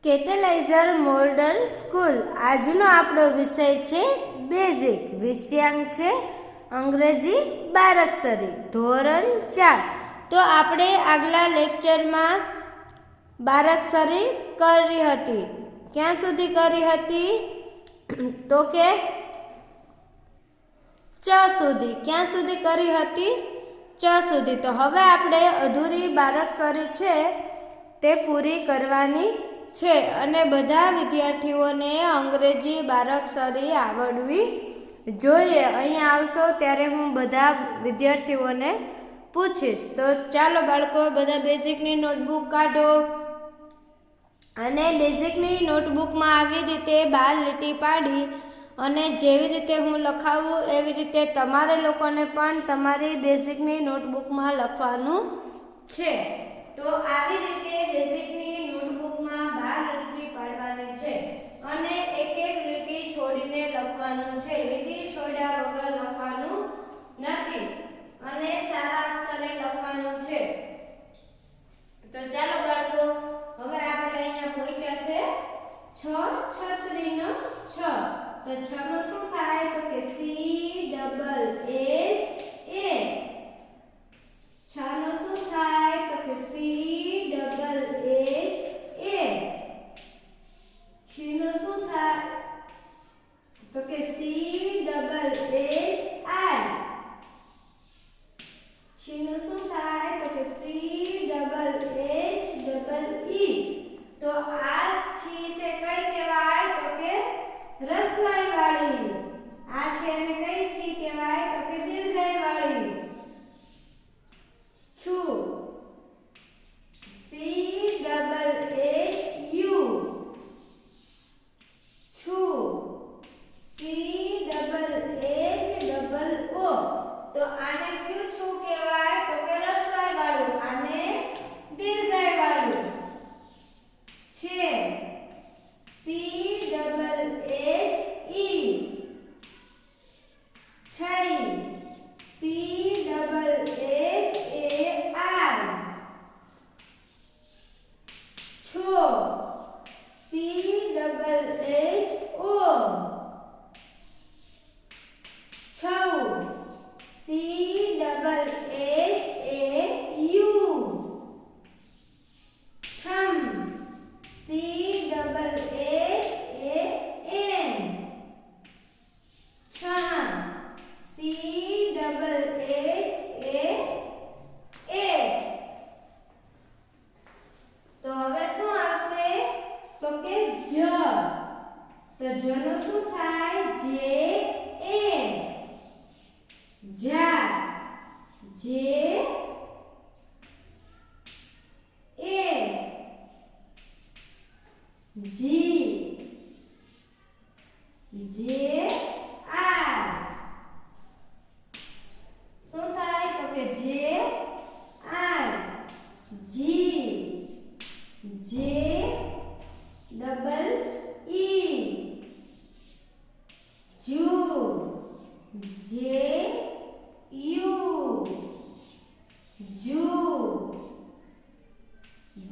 કેટેલાઇઝર model school આજનો આપણો વિષય છે બેઝિક. વિષયાંક છે અંગ્રેજી બારાક્ષરી, ધોરણ 4. તો આપણે આગલા લેક્ચરમાં બારાક્ષરી કરી હતી. ક્યાં સુધી કરી હતી? તો કે ચ સુધી. ક્યાં સુધી કરી હતી? ચ સુધી. તો હવે આપણે અધૂરી બારાક્ષરી છે તે પૂરી કરવાની છે અને બધા વિદ્યાર્થીઓને અંગ્રેજી બારાક્ષરી આવડવી જોઈએ. અહીંયા આવશો ત્યારે હું બધા વિદ્યાર્થીઓને પૂછીશ. તો ચાલો બાળકો, બધા બેઝિકની નોટબુક કાઢો અને બેઝિકની નોટબુકમાં આવી રીતે 12 લીટી પાડી અને જેવી રીતે હું લખાવું એવી રીતે તમારે લોકોને પણ તમારી બેઝિકની નોટબુકમાં લખવાનું છે. તો આવી રીતે બેઝિકની નોટબુકમાં 12 લીટી પાડવાની છે અને એક એક લીટી છોડીને લખવાનું છે. લીટી છોડ્યા વગર લખવાનું નથી અને સારા અક્ષરે લખવાનું છે. તો ચાલો બાળકો, હવે આપણે અહીંયા પહોંચ્યા છે 6 છત્રીનો 6. તો 6 નું શું થાય? તો કે CHA. 6 નું શું થાય? તો કે CHHA. 6 નું શું થાય? તો કે CHHI. 6 નું શું થાય? તો કે CHHE. તો આ છી છે કઈ કહેવાય? તો કે રસવાઈ વાળી. આ છે અને કઈ છી કહેવાય? તો કે દીર્ઘાઈ વાળી. છું CHHU. છું CHHO. તો આને કયું છું કહેવાય? તો કે રસવાઈ વાળું. આને દીર્ઘાઈ વાળું છે. CHHE. છઈ CHHAI. છો CHHO. છૌ CHHAU. છમ CHHAN. છા CHHH. તો હવે શું આવશે? તો કે જ. તો જ નું શું થાય? JA. જા. JA. જી. JI. શું થાય? તો કે JI. જી. JEE. જુ. JU. જુ.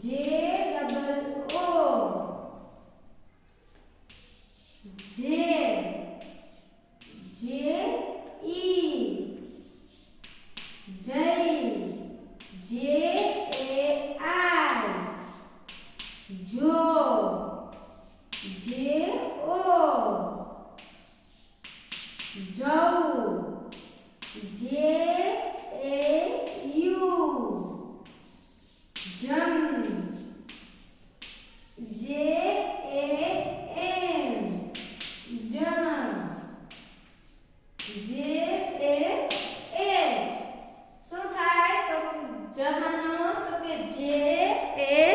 JOO. જે. JE. જય. JAI. જો. JO. જવ. JAU. જમ. JAM. જમ. JAH. શું થાય? તો જહાનો. તો કે JAH.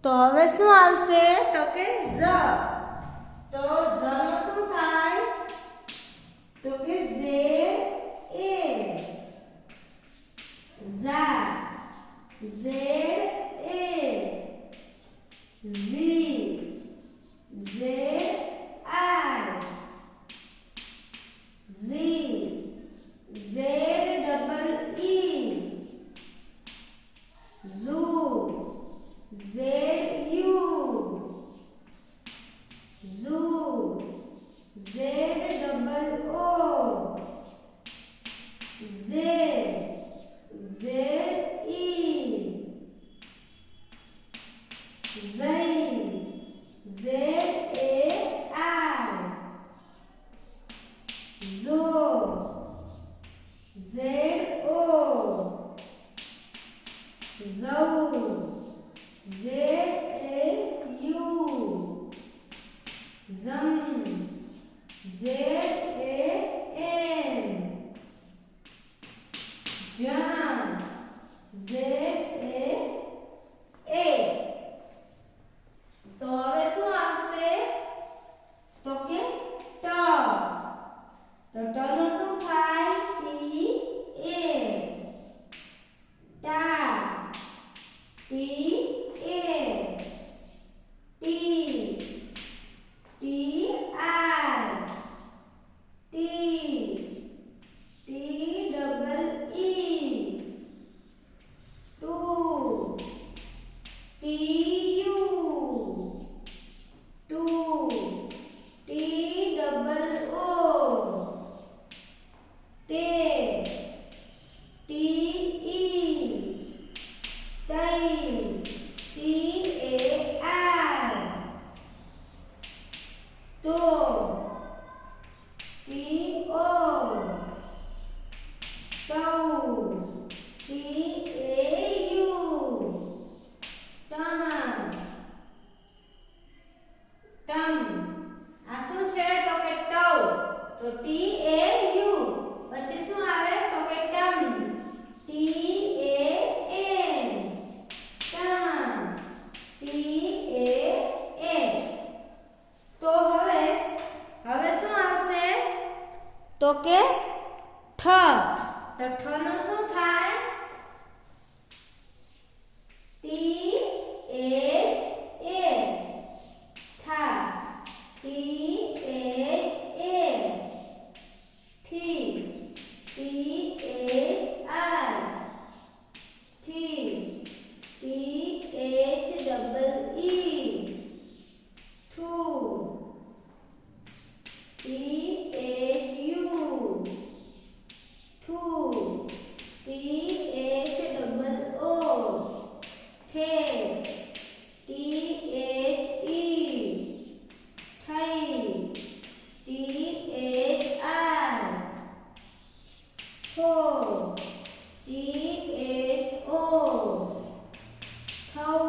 તો હવે શું આવશે? તો કે ઝ. તો ઝ નું શું થાય? તો કે ZA. Jha. ZA. Zee. ZI. Zee. ZEE. Zoo. Z ઝઉ, ZAU, ઝમ, ZAM, જા, ZAA. તો હવે શું આવશે? તો કે ટ. તો ટ નું શું થાય? TA, ટા, TA, ટી, TI, ટી, TEE, ટુ, TU, ટુ, TOO, ટે, TE, તઈ, TAR, તો, TO, તૌ, TAU, ટમ, ટમ. આ શું છે? તો કે ટવ. તો TAU પછી શું આવે? તો કે ટમ, TAM, ટમ, TAH. તો હવે શું આવશે? તો કે ઠ. તો ઠ નું શું થાય? THA, ઠા, THA, થી, THI, થી, THEE, ઠુ, THU, ઠુ, THOO, the, THE, થઈ, THI, થો, THO, થૌ,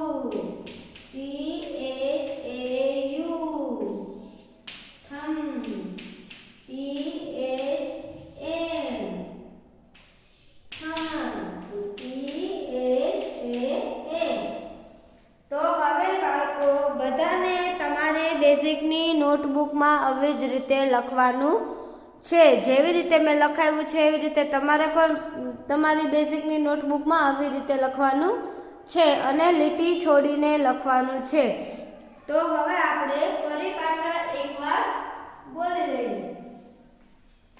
THAU, થમ, THM, થમ, THAH. તો હવે બાળકો બધાને તમારે બેઝિકની નોટબુકમાં આવી જ રીતે લખવાનું છે. જેવી રીતે મેં લખાવ્યું છે એવી રીતે તમારે પણ તમારી બેઝિકની નોટબુકમાં આવી રીતે લખવાનું છે અને લીટી છોડીને લખવાનું છે. તો હવે આપણે ફરી પાછા એકવાર બોલી લઈએ.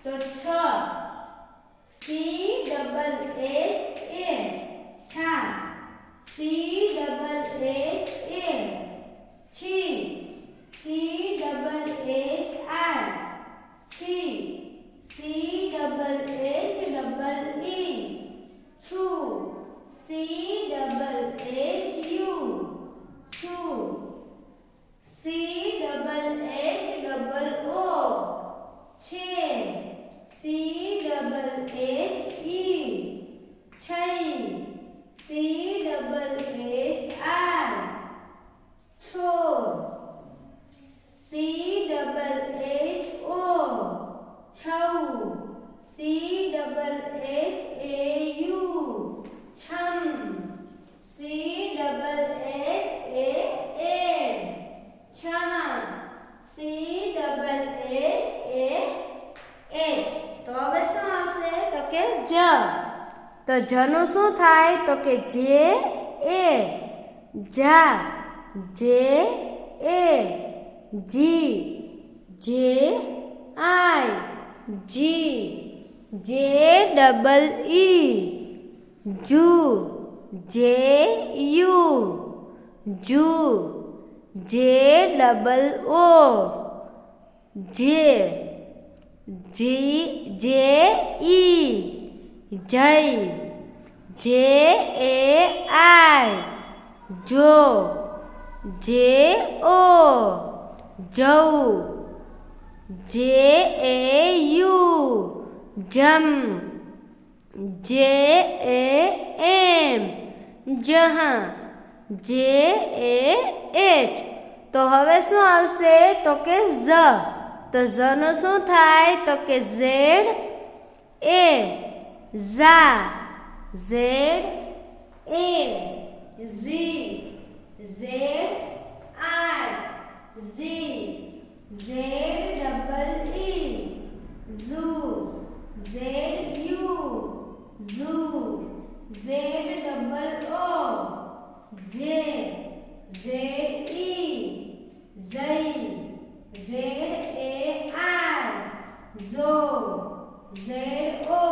તો છ, CHHA, છા, CHHA, છી, CHHI, છી, CHHEE, છું, CHHU, છું, CHHO, છે, CHHE, છઈ, CHHI, છો, CHHO, છૌ, CHHAU, છમ, CHHAM, છા, CHHH. તો હવે શું આવશે? તો કે જ. તો જ નું શું થાય? તો કે જે, જા, જે, જી, JI, જી, JEE, જુ, JU, જુ, JOO, જે, JE, જય, JAI, જો, JO, જવ, JAU, જમ, JAM, જહાં, JAH। તો હવે શું આવશે તો કે ઝ, તો ઝ નું શું થાય તો કે ZA, Jha, ZA, Zee, ZI, Zee, ZEE, zoo, ZU, zoo, ZOO, જે, ZE, ઝઈ, ZAI, Zo, ZO,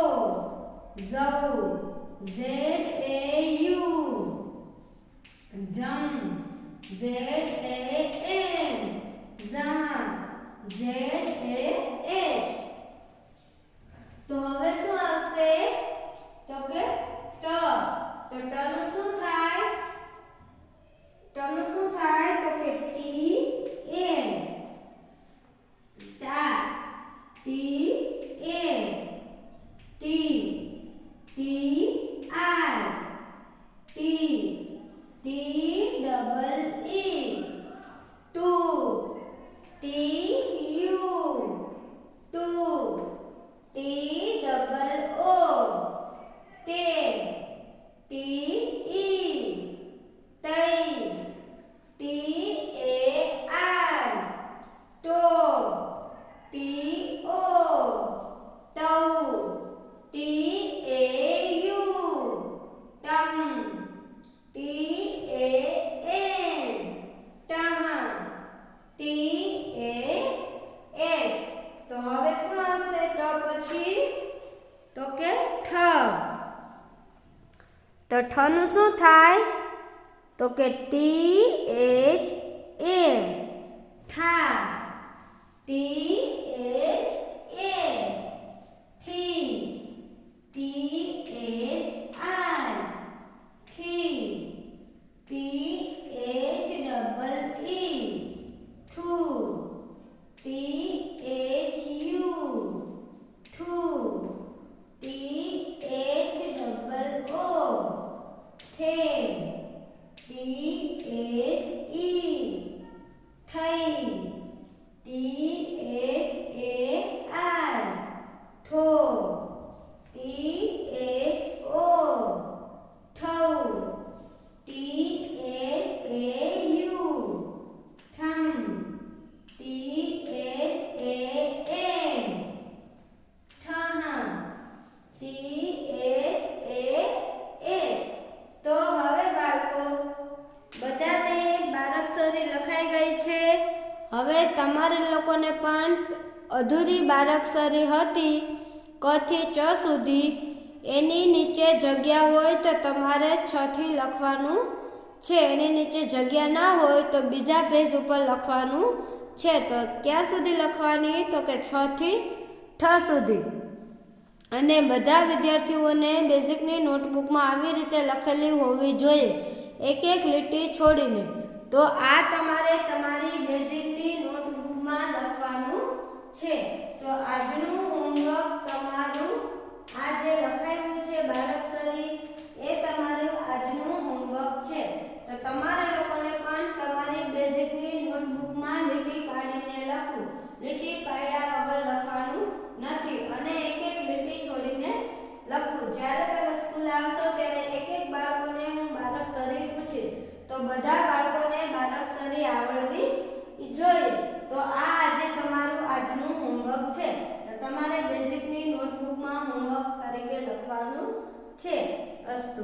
ઝૌ, ZAU, જમ, ZAN, ઝા, ZAH। તો હવે શું આવશે તો કે ટ, તો ટ નું શું થાય, ટ નું શું થાય તો કે TN, ટા, TN, ટી, TI, ટી, TEE, ટુ, TU, ટુ, TOO, તે, TE, તઈ, TAI, તો, TO, તૌ, TAU, તમ, TAN, ટહાં, TAH। તો હવે શું આવશે ટ પછી તો કે ઠ, તો ઠ નું શું થાય તો કે THA, ઠા, THA, થી, THI, થી, THEE, થુ, THU, થુ, THOO, the, THE, થઈ, THAI, થો, THO, થૌ, THAU, થમ, THAN, ઠહાં, THAH। તો હવે બાળકો બધાને બારાક્ષરી લખાઈ ગઈ છે। હવે તમારે લોકોને પણ અધૂરી બારાક્ષરી હતી ક થી ચ સુધી, એની નીચે જગ્યા હોય તો તમારે 6 થી લખવાનું છે, એની નીચે જગ્યા ના હોય તો બીજા પેજ ઉપર લખવાનું છે। તો ક્યાં સુધી લખવાની તો કે 6 થી ઠ સુધી। અને બધા વિદ્યાર્થીઓને બેઝિકની નોટબુકમાં આવી રીતે લખેલી હોવી જોઈએ, એક એક લીટી છોડીને। તો આ તમારે તમારી બેઝિકની નોટબુકમાં લખવાનું છે। તો આજનું હોમવર્ક તમારું આ જે લખાયું છે બારાક્ષરી, એ તમારું આજનું હોમવર્ક છે। તો તમારે લોકોને પણ તમારી બેઝિકની નોટબુકમાં લીટી પાડીને લખવું, લીટી પાડ્યા વગર લખવાનું નથી અને એક એક લીટી છોડીને લખવું। જ્યારે તમે સ્કૂલ આવશો ત્યારે એક એક બાળકોને હું બારાક્ષરી પૂછીશ, તો બધા બાળકોને બારાક્ષરી આવડવી જોઈએ। તો આ આજે તમારું આજનું હોમવર્ક છે। તો તમારે બેઝિકની નોટબુકમાં હોમવર્ક તરીકે લખવાનું છે। અસ્તુ।